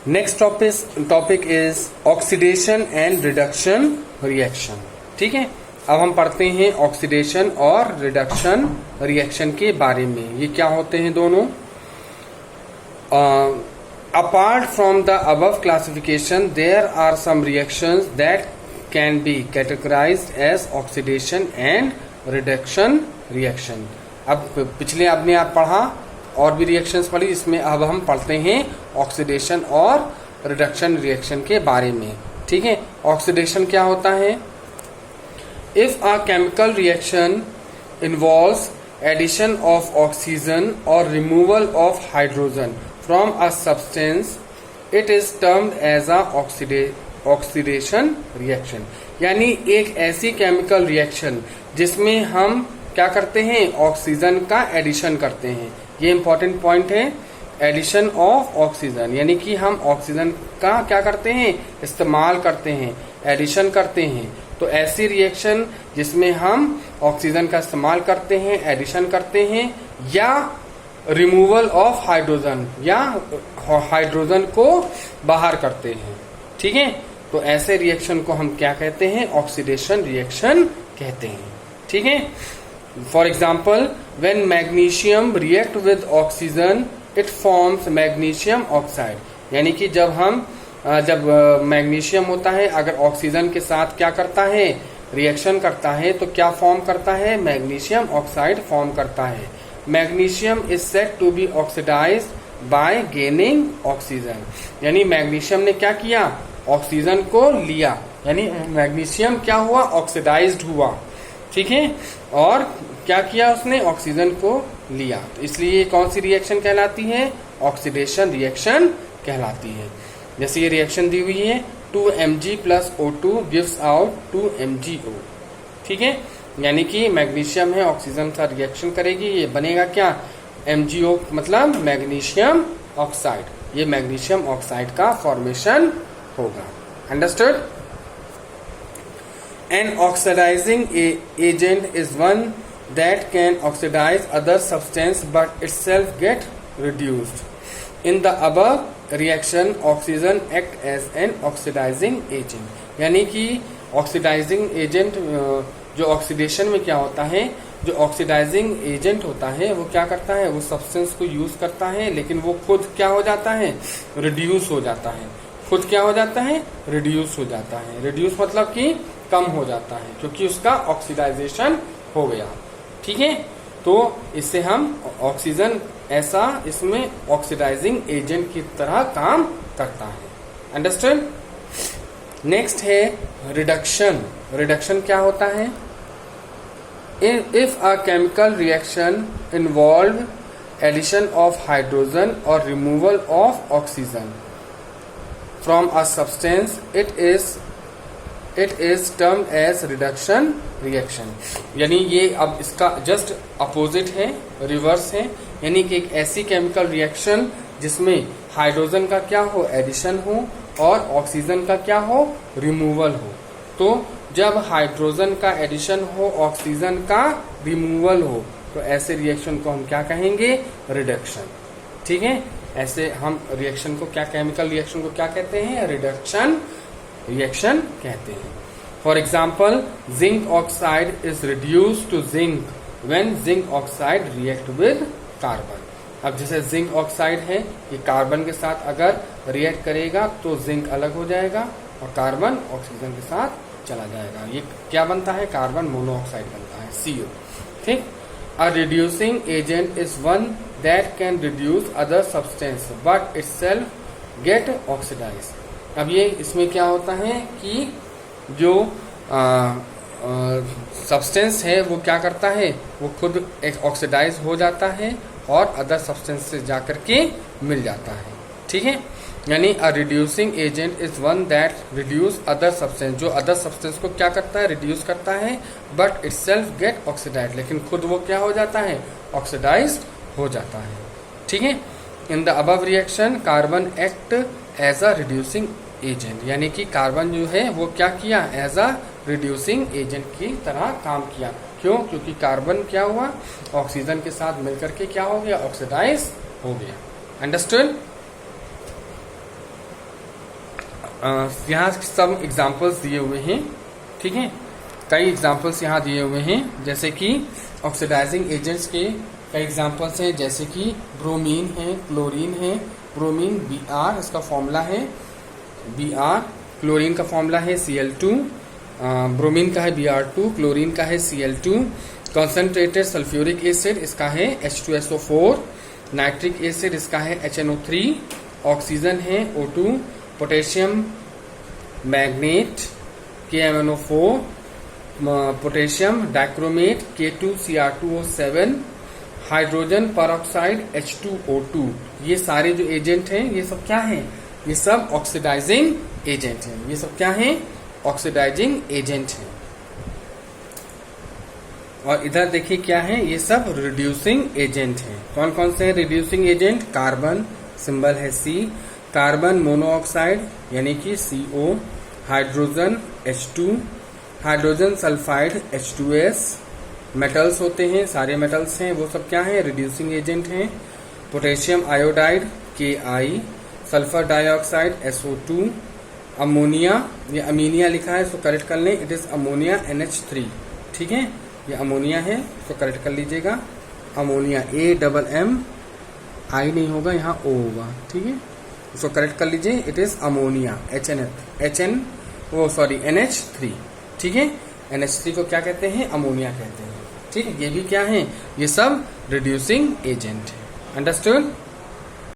Next topic is oxidation and reduction reaction. ठीक है, अब हम पढ़ते हैं ऑक्सीडेशन और रिडक्शन रिएक्शन के बारे में। ये क्या होते हैं दोनों। Apart from the above classification there are some reactions that can be categorized as oxidation and reduction reaction. अब पिछले आपने आप पढ़ा और भी रिएक्शंस पढ़ी, इसमें अब हम पढ़ते हैं ऑक्सीडेशन और रिडक्शन रिएक्शन के बारे में। ठीक है, ऑक्सीडेशन क्या होता है। If a chemical reaction involves addition of oxygen और removal of hydrogen from a substance it is termed as a oxidation reaction. यानी एक ऐसी केमिकल रिएक्शन जिसमें हम क्या करते हैं, ऑक्सीजन का एडिशन करते हैं। ये इंपॉर्टेंट पॉइंट है, एडिशन ऑफ ऑक्सीजन, यानी कि हम ऑक्सीजन का क्या करते हैं, इस्तेमाल करते हैं, एडिशन करते हैं। तो ऐसी रिएक्शन जिसमें हम ऑक्सीजन का इस्तेमाल करते हैं, एडिशन करते हैं, या रिमूवल ऑफ हाइड्रोजन, या हाइड्रोजन को बाहर करते हैं। ठीक है, तो ऐसे रिएक्शन को हम क्या कहते हैं, ऑक्सीडेशन रिएक्शन कहते हैं। ठीक है, for example when magnesium react with oxygen it forms magnesium oxide। यानी कि जब मैग्नीशियम होता है अगर ऑक्सीजन के साथ क्या करता है, रिएक्शन करता है, तो क्या फॉर्म करता है, मैग्नीशियम ऑक्साइड फॉर्म करता है। Magnesium is said to be oxidized by gaining oxygen. यानी मैग्नीशियम ने क्या किया, ऑक्सीजन को लिया, यानी मैग्नीशियम क्या हुआ, ऑक्सीडाइज्ड हुआ। ठीक है, और क्या किया उसने, ऑक्सीजन को लिया। तो इसलिए कौन सी रिएक्शन कहलाती है, ऑक्सीडेशन रिएक्शन कहलाती है। जैसे ये रिएक्शन दी हुई है 2Mg + O2 gives out 2MgO। ठीक है, यानी कि मैग्नीशियम है, ऑक्सीजन का रिएक्शन करेगी, ये बनेगा क्या, MgO, मतलब मैग्नीशियम ऑक्साइड। ये मैग्नीशियम ऑक्साइड का फॉर्मेशन होगा। Understood. An oxidizing agent is one that can oxidize other substance but itself get reduced. In the above reaction, oxygen act as an oxidizing agent. यानी कि oxidising agent, जो oxidation में क्या होता है, जो ऑक्सीडाइजिंग एजेंट होता है वो क्या करता है, वो सब्सटेंस को यूज करता है, लेकिन वो खुद क्या हो जाता है, रिड्यूस हो जाता है। खुद क्या हो जाता है, रिड्यूस हो जाता है। रिड्यूस मतलब कि कम हो जाता है, क्योंकि उसका ऑक्सीडाइजेशन हो गया। ठीक है, तो इससे हम ऑक्सीजन ऐसा इसमें ऑक्सीडाइजिंग एजेंट की तरह काम करता है। अंडरस्टैंड। नेक्स्ट है रिडक्शन। रिडक्शन क्या होता है, if a chemical reaction involve addition of hydrogen और removal of oxygen from a substance it is termed as reduction reaction. यानी ये अब इसका जस्ट अपोजिट है, रिवर्स है। यानी कि एक ऐसी केमिकल रिएक्शन जिसमें हाइड्रोजन का क्या हो, एडिशन हो, और ऑक्सीजन का क्या हो, रिमूवल हो। तो जब हाइड्रोजन का एडिशन हो, ऑक्सीजन का रिमूवल हो, तो ऐसे रिएक्शन को हम क्या कहेंगे, रिडक्शन। ठीक है, ऐसे हम रिएक्शन को क्या, केमिकल रिएक्शन को क्या कहते हैं, रिडक्शन रिएक्शन कहते हैं। For example zinc oxide is reduce to zinc when zinc oxide react with carbon. अब जैसे जिंक ऑक्साइड है, ये कार्बन के साथ अगर रिएक्ट करेगा तो जिंक अलग हो जाएगा और कार्बन ऑक्सीजन के साथ चला जाएगा। ये क्या बनता है, कार्बन मोनोऑक्साइड बनता है, CO। ठीक। A reducing agent is one that can reduce other substance but itself get oxidize. अब ये इसमें क्या होता है कि जो सब्सटेंस है वो क्या करता है, वो खुद एक ऑक्सीडाइज हो जाता है और अदर सब्सटेंस से जाकर के मिल जाता है। ठीक है, यानी अ reducing agent is one that reduce other substance, जो अदर सब्सटेंस को क्या करता है, रिड्यूस करता है, बट इटसेल्फ गेट ऑक्सीडाइज, लेकिन खुद वो क्या हो जाता है, ऑक्सीडाइज हो जाता है। ठीक है, in the above reaction carbon act as a reducing agent, यानी कि कार्बन जो है वो क्या किया, एज अ रिड्यूसिंग एजेंट की तरह काम किया। क्यों, क्योंकि कार्बन क्या हुआ, ऑक्सीजन के साथ मिलकर के क्या हो गया, ऑक्सीडाइज हो गया। अंडरस्टूड। यहाँ सब एग्जाम्पल्स दिए हुए हैं, ठीक है। कई एग्जाम्पल्स यहाँ दिए हुए हैं, जैसे कि ऑक्सीडाइजिंग एजेंट्स के कई एग्जाम्पल्स हैं, जैसे कि ब्रोमीन है, क्लोरीन है। ब्रोमीन Br, इसका फॉर्मूला है Br, क्लोरीन का फॉर्मूला है Cl2, ब्रोमीन का है Br2, क्लोरीन का है Cl2। कॉन्सेंट्रेटेड सल्फ्यूरिक एसिड, इसका है H2SO4, नाइट्रिक एसिड, इसका है HNO3, ऑक्सीजन है O2, potassium magnet KMnO4, potassium dichromate K2Cr2O7, hydrogen peroxide H2O2। ये सारे जो एजेंट हैं ये सब क्या हैं? ये सब ऑक्सीडाइजिंग एजेंट हैं। ये सब क्या हैं? ऑक्सीडाइजिंग एजेंट हैं। और इधर देखिए क्या है, ये सब रिड्यूसिंग एजेंट हैं। कौन कौन से हैं रिड्यूसिंग एजेंट? कार्बन, सिंबल है C, कार्बन मोनोऑक्साइड यानी कि CO, hydrogen H2, hydrogen sulphide H2S, metals होते हैं, सारे मेटल्स हैं, वो सब क्या हैं? रिड्यूसिंग एजेंट हैं। Potassium iodide Ki, sulphur dioxide SO2, ammonia, ये अमीनिया लिखा है इसको करेक्ट कर लें, इट इज अमोनिया NH3, ठीक है, ये अमोनिया है, इसको करेक्ट कर लीजिएगा। अमोनिया AMM, I नहीं होगा, यहाँ O होगा, ठीक है, इसको करेक्ट कर लीजिए, इट इज अमोनिया NH3, ठीक है। NH3 को क्या कहते हैं? अमोनिया कहते हैं, ठीक है। ये भी क्या है? ये सब रिड्यूसिंग एजेंट है। अंडरस्टूड?